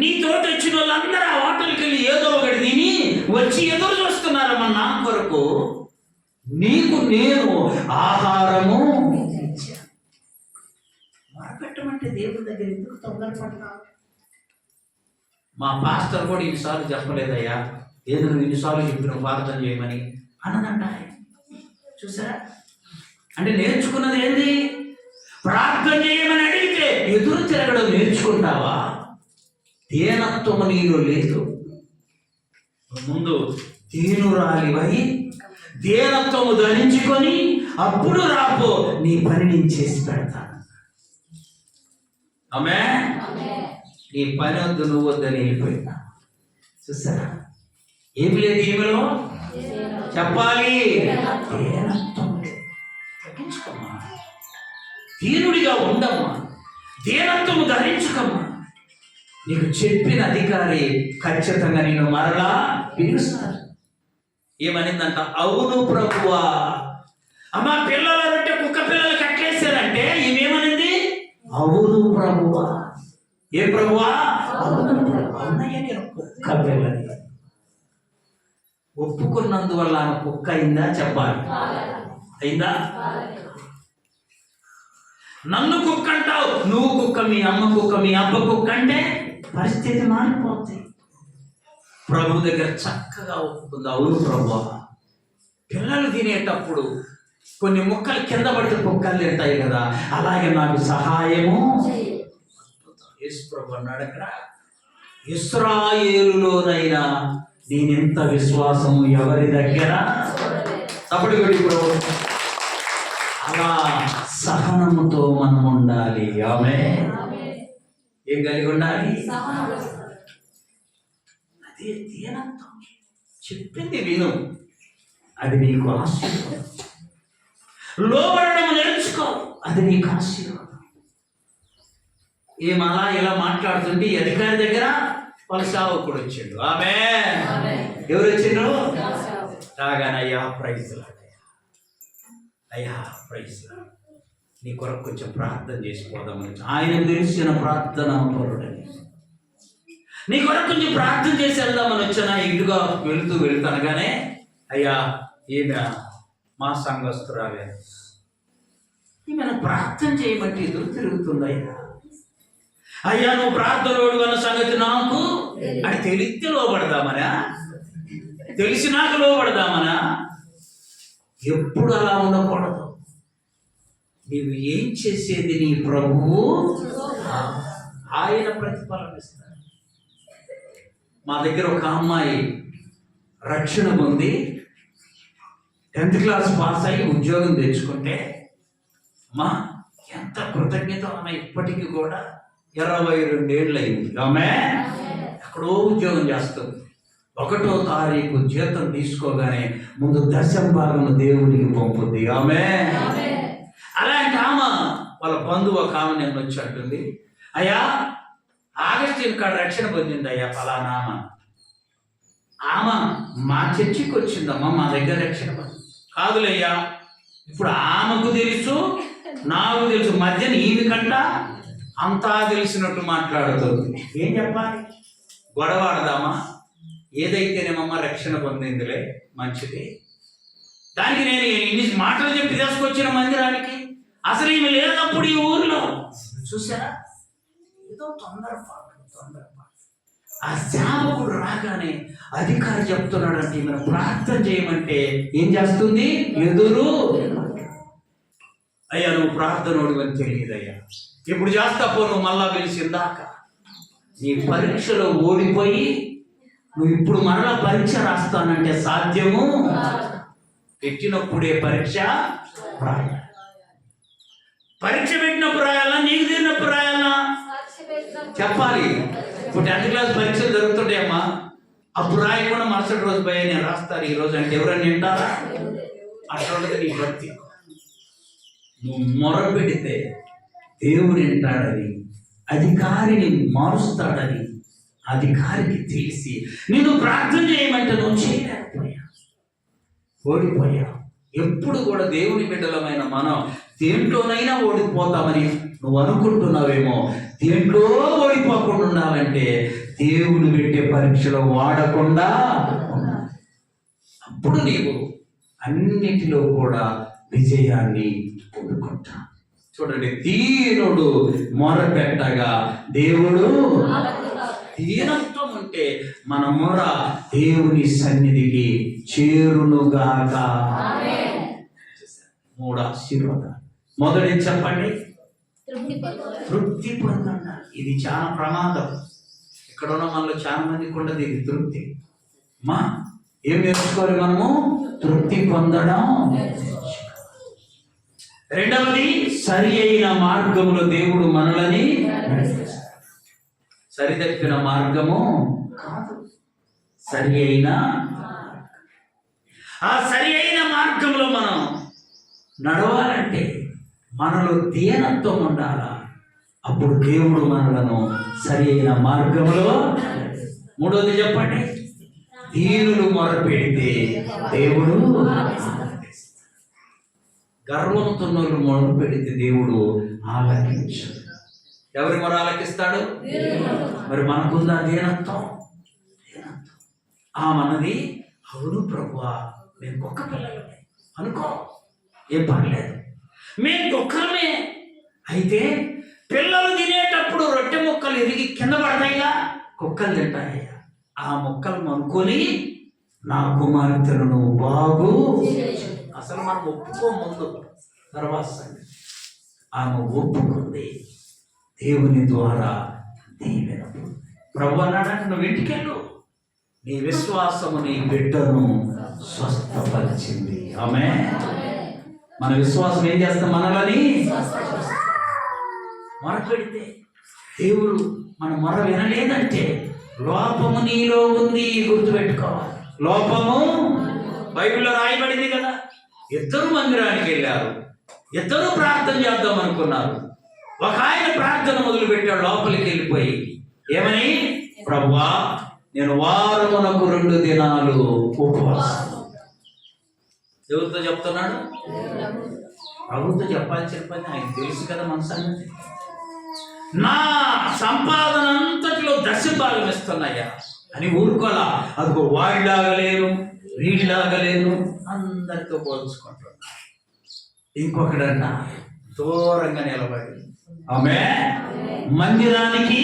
నీతోటి వచ్చిన వాళ్ళందరూ ఆ హోటల్కి వెళ్ళి ఏదో ఒకటి తిని వచ్చి ఎదురు చూస్తున్నారమ్మా నా కొరకు. నీకు నేను ఆహారము మొరపెట్టమంటే దేవుడి దగ్గర ఎందుకు తొందరపడతా? మా పాస్టర్ కూడా ఇన్నిసార్లు చెప్పలేదయ్యా, ఏదో నువ్వు ఇన్నిసార్లు చెప్పిన ప్రార్థన చేయమని అన్నదంట. చూసారా? అంటే నేర్చుకున్నది ఏంది? ప్రార్థన చేయమని అడిగితే ఎదురు తిరగడం నేర్చుకుంటావా? దీనత్వం నీలో లేదు. ముందు దీనురాలివై దీనత్వము ధరించుకొని అప్పుడు రాపో, నీ పని నేను చేసి పెడతాను. ఆమె నీ పని వద్దు, నువ్వు వద్దని వెళ్ళిపోయినా. చూసారా? ఏమి లేదు ఈమెలో. చెప్పాలి, దీనత్వం తగ్గించుకోమ్మా, దీనుడిగా ఉండమ్మా, దీనత్వము ధరించుకోమ్మా. నీకు చెప్పిన అధికారి ఖచ్చితంగా నిన్ను మరలా పిలుస్తారు. ఏమనిందంట? అవును ప్రభువా. అమ్మ, పిల్లల రొట్టె కుక్క పిల్లలు కట్టేశారంటే ఈమెమనింది? అవును ప్రభువా. ఏ ప్రభువా? అవునయ్య, నేను కుక్క పిల్లని. ఒప్పుకున్నందువల్ల ఆమె కుక్క అయిందా? చెప్పాలి. అయిందా? నన్ను కుక్క అంటావు, నువ్వు కుక్క, మీ అమ్మ కుక్క, మీ అబ్బ కుక్క అంటే పరిస్థితి మారిపోతుంది. ప్రభు దగ్గర చక్కగా ఒప్పుకుంది. అవును ప్రభువా. పిల్లలు తినేటప్పుడు కొన్ని ముక్కలు కింద పడితే కుక్కలు తింటాయి కదా, అలాగే నాకు సహాయము. యేసు ప్రభు అన్నాడు అక్కడ, ఇశ్రాయేలులోనైనా నేనెంత విశ్వాసము ఎవరి దగ్గర. తప్పుడు ఇప్పుడు అలా సహనముతో మనం ఉండాలి. ఆమె ఏం కలిగి ఉండాలి? అదే దీనత్వం. చెప్పింది విను, అది నీకు ఆశీర్వాదం. లోబడడం నేర్చుకో, అది నీకు ఆశీర్వాదం. ఏమలా ఇలా మాట్లాడుతుంటే ఈ అధికారి దగ్గర వాళ్ళ సేవకుడు వచ్చాడు. ఆమె ఎవరు వచ్చిండ్రు? రాగానే అయ్యా ప్రైజ్ లాడయ్యా, అయ్యా ప్రైజ్ లాడ్, నీ కొరకు కొంచెం ప్రార్థన చేసిపోదామని. ఆయన తెలిసిన ప్రార్థన పరుడని, నీ కొరకు కొంచెం ప్రార్థన చేసి వెళ్దామని వచ్చానా. ఇంటిగా వెళుతానగానే అయ్యా ఈమె మా సంఘస్తురాలే, ఈమె ప్రార్థన చేయబట్టి ఎదురు తిరుగుతుందయ్యా. అయ్యా నువ్వు ప్రార్థనోడు అన్న సంగతి నాకు అది తెలిస్తే లోపడదామనా, తెలిసినాక లోపడదామనా? ఎప్పుడు అలా ఉండకూడదు. నీవు ఏం చేసేది నీ ప్రభువు ఆయన ప్రతిఫలం ఇస్తాడు. మా దగ్గర ఒక అమ్మాయి రక్షణ పొంది 10th క్లాస్ పాస్ అయ్యి ఉద్యోగం తెచ్చుకుంటే అమ్మా ఎంత కృతజ్ఞత. ఆమె ఇప్పటికీ కూడా 22 ఏళ్ళు అయింది. ఆమె ఎక్కడో ఉద్యోగం చేస్తుంది. 1వ తారీఖు జీతం తీసుకోగానే ముందు 10వ భాగం దేవుడికి పంపుద్ది. ఆమె అలాంటి ఆమె వాళ్ళ బంధువు ఒక ఆమె నేను వచ్చి అంటుంది, అయ్యా ఆగస్టు ఇక్కడ రక్షణ పొందింది అయ్యా ఫలానా ఆమె మా చర్చికి వచ్చిందమ్మా, మా దగ్గర రక్షణ పొంది. కాదులయ్యా, ఇప్పుడు ఆమెకు తెలుసు నాకు తెలుసు, మధ్యన ఈమె కంట అంతా తెలిసినట్టు మాట్లాడుతుంది. ఏం చెప్పాలి? గొడవాడదామా? ఏదైతేనేమమ్మా రక్షణ పొందిందిలే మంచిది, దానికి నేను ఇన్ని మాటలు చెప్పి తీసుకొచ్చిన మందిరానికి. అసలు ఈమె లేనప్పుడు ఈ ఊర్లో చూసారా, ఏదో తొందరపాటు. ఆ సేవకుడు రాగానే అధికారి చెప్తున్నాడంటే మనం ప్రార్థన చేయమంటే ఏం చేస్తుంది? ఎదురు. అయ్యా నువ్వు ప్రార్థనోడు అని తెలియదయ్యా, ఇప్పుడు చేస్తా పో, నువ్వు మళ్ళా పిలిచిందాక నీ పరీక్షలో ఓడిపోయి నువ్వు ఇప్పుడు మరలా పరీక్ష రాస్తానంటే సాధ్యము. పెట్టినప్పుడే పరీక్ష రాయాలి. పరీక్ష పెట్టినప్పుడు రాయాలా, నీకు తిరిగినప్పుడు రాయాలా చెప్పాలి. ఇప్పుడు 10th క్లాస్ పరీక్షలు జరుగుతుంటాయమ్మా, అప్పుడు రాయకుండా మరుసటి రోజు పోయి నేను రాస్తారు ఈ రోజు అంటే ఎవరైనా వింటారా? అట్లా నీ భక్తి. నువ్వు మొర పెడితే దేవుడు వింటాడని, అధికారిని మారుస్తాడని అధికారికి తెలిసి నేను ప్రార్థన చేయమంటే నువ్వు చేయలేకపోయా, ఓడిపోయా. ఎప్పుడు కూడా దేవుని బిడ్డలమైన మనం దేంట్లోనైనా ఓడిపోతామని నువ్వు అనుకుంటున్నావేమో. దేంట్లో ఓడిపోకుండా ఉండాలంటే దేవుడు పెట్టే పరీక్షలో వాడకుండా అప్పుడు నీవు అన్నిటిలో కూడా విజయాన్ని పొందుకుంటా. చూడండి, దీనుడు మొరపెట్టగా దేవుడు. దీనత్వం ఉంటే మన మొర దేవుని సన్నిధికి చేరునుగాక. 3 ఆశీర్వాదాలు. మొదటి చెప్పండి, తృప్తి పొందన్న. ఇది చాలా ప్రమాదం. ఇక్కడ ఉన్న మనలో చాలా మందికి ఉండదు ఇది తృప్తి. మా ఏం నేర్చుకోవాలి మనము? తృప్తి పొందడం. రెండవది, సరి అయిన మార్గములో దేవుడు మనలని. సరిదప్పిన మార్గము కాదు, సరి అయిన. ఆ సరి అయిన మార్గంలో మనం నడవాలంటే మనలో దీనత్వం ఉండాలా. అప్పుడు దేవుడు మనలను సరి అయిన మార్గంలో. మూడోది చెప్పండి, దీనులు మొరపెడితే దేవుడు. గర్వంతో మొదలు పెడితే దేవుడు ఆలకించాడు. ఎవరి మొర ఆలకిస్తాడు? మరి మనకుందా దీనత్వం? మనది అవును ప్రభువా, మేము కుక్క పిల్లలమే అనుకో, ఏం పర్లేదు, మేము కుక్కలమే. అయితే పిల్లలు తినేటప్పుడు రొట్టె ముక్కలు ఎరిగి కింద పడతాయిగా, కుక్కలు తింటాయ్యా. ఆ ముక్కలు అనుకొని నా కుమార్తెను బాగు. అసలు మనం ఒప్పుకో ముందు, తర్వాత ఆమె ఒప్పుకుంది, దేవుని ద్వారా దీవెన. ప్రభు అన్నాడంటే నువ్వు ఇంటికెళ్ళు, నీ విశ్వాసము నీ బిడ్డను స్వస్థపరిచింది. ఆమేన్. మన విశ్వాసం ఏం చేస్తాం? మనలని మొర పెడితే దేవుడు మన మొర వినలేదంటే లోపము నీలో ఉంది. గుర్తుపెట్టుకోవాలి, లోపము. బైబిల్లో రాయబడింది కదా, ఇద్దరు మందిరానికి వెళ్ళారు, ఇద్దరు ప్రార్థన చేద్దాం అనుకున్నారు. ఒక ఆయన ప్రార్థన మొదలు పెట్టాడు లోపలికి వెళ్ళిపోయి, ఏమని? ప్రభువా, నేను వారమునకు 2 దినాలు ఉపవాసం. ఎవరితో చెప్తున్నాడు? ప్రభుత్వం చెప్పాల్సిన పని ఆయన తెలుసు కదా మన సంగతి. నా సంపాదన అంతటిలో 10 భాగం ఇస్తున్నాయా అని ఊరుకోలా. అదిగో వాడిలాగలేను, వీడిలాగలేను, అందరితో పోల్చుకుంటున్నా. ఇంకొకడన్నా దూరంగా నిలబడి మందిరానికి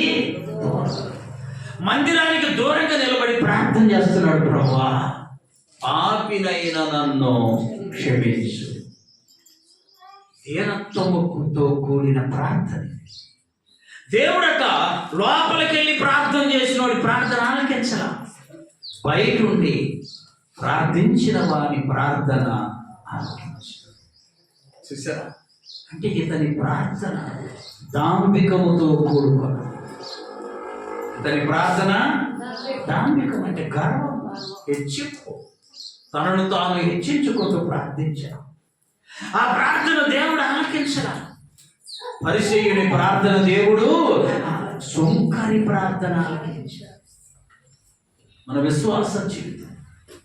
దూరంగా నిలబడి ప్రార్థన చేస్తున్నాడు. ప్రభువా, పాపినైన నన్ను క్షమించు. దీనత్వముతో కూడిన ప్రార్థన. దేవుడట లోపలికి వెళ్ళి ప్రార్థన చేసినోడి ప్రార్థన ఆలకించలా, బయట ఉండి ప్రార్థించిన వారి ప్రార్థన ఆలకించు. చూసారా? అంటే ఇతని ప్రార్థన దాంభికముతో కూడుకున్నది. ఇతని ప్రార్థన దాంభికం అంటే గర్వం, హెచ్చింపు, తనను తాను హెచ్చించుకుంటూ ప్రార్థించాడు. ఆ ప్రార్థన దేవుడు ఆలకించడా. పరిసయ్యుని ప్రార్థన దేవుడు, సుంకరి ప్రార్థన ఆలకించాడు. మన విశ్వాస జీవితం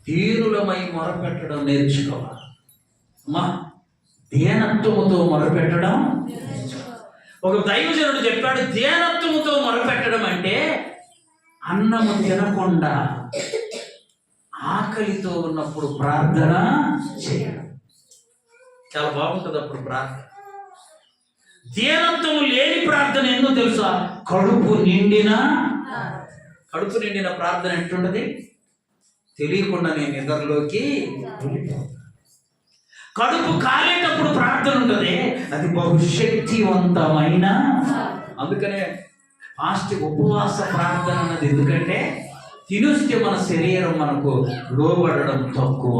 దీనులమై మొరపెట్టడం నేర్చుకోవాలి. అమ్మా, దీనత్వముతో మొరపెట్టడం. ఒక దైవజనుడు చెప్పాడు, దీనత్వముతో మొరపెట్టడం అంటే అన్నము తినకుండా ఆకలితో ఉన్నప్పుడు ప్రార్థన చేయడం. చాలా బాగుంటుంది అప్పుడు ప్రార్థన. దీనత్వము లేని ప్రార్థన ఎందుకు తెలుసా? కడుపు నిండిన కడుపు నిండిన ప్రార్థన ఎట్లుంటది? తెలియకుండా నేను నిద్రలోకి వెళ్ళిపోతాను. కడుపు కాలేటప్పుడు ప్రార్థన ఉంటుంది, అది బహుశక్తివంతమైన. అందుకనే ఉపవాస ప్రార్థన అన్నది ఎందుకంటే తినొస్తే మన శరీరం మనకు లోబడడం తక్కువ.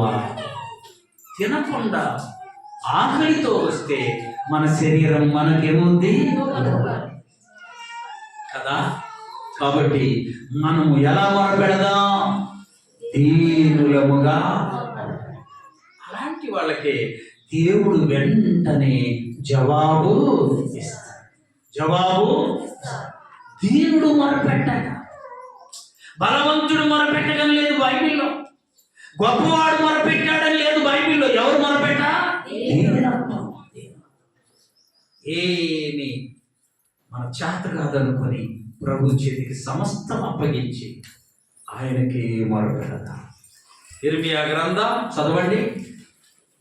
తినకుండా ఆకలితో వస్తే మన శరీరం మనకేముంది కదా. కాబట్టి మనము ఎలా మొరపెడదాం? దీనులముగా. అలాంటి వాళ్ళకి దేవుడు వెంటనే జవాబు ఇస్తాడు. జవాబు దీనుడు మొరపెట్టక, బలవంతుడు మొరపెట్టడం లేదు బైబిల్లో. గొప్పవాడు మొరపెట్టాడని లేదు బైబిల్లో. ఎవరు మొరపెట్ట? ఏమి మన చేత కాదనుకొని ప్రభు చేతికి సమస్తం అప్పగించి ఆయనకి మొరపెడదాం. ఇర్మియా గ్రంథం చదవండి,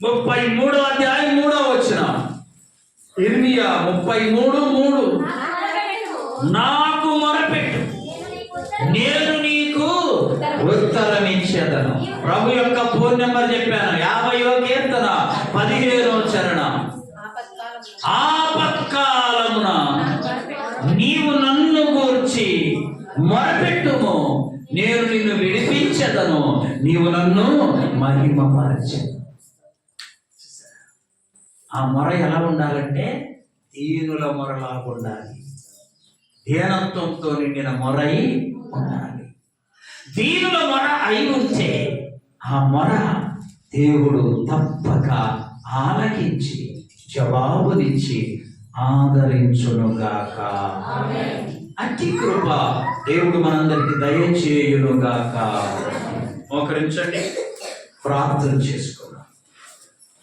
33వ అధ్యాయం 3వ వచనం. ఇర్మియా 33:3. నాకు మొరపెట్టు, నేను నీకు ఉత్తరం ఇచ్చేదను. ప్రభు యొక్క ఫోన్ నెంబర్ చెప్పాను, 50వ కీర్తన 15వ చరణం. ఆపత్కాలమున నీవు నన్ను గూర్చి మొరపెట్టుము, నేను నిన్ను విడిపించెదను, నీవు నన్ను మహిమపరచెదను. ఆ మొర ఎలా ఉండాలంటే దీనుల మొరలాగా ఉండాలి. దీనత్వంతో నిండిన మొరై ఉండాలి. దీనుల మొర అయి ఉంటే ఆ మొర దేవుడు తప్పక ఆలకించి జవాబునిచ్చి ఆదరించునుగాక. అట్టి కృప దేవుడు మనందరికి దయచేయునుగాక. మోకరించండి, ప్రార్థన చేసుకో.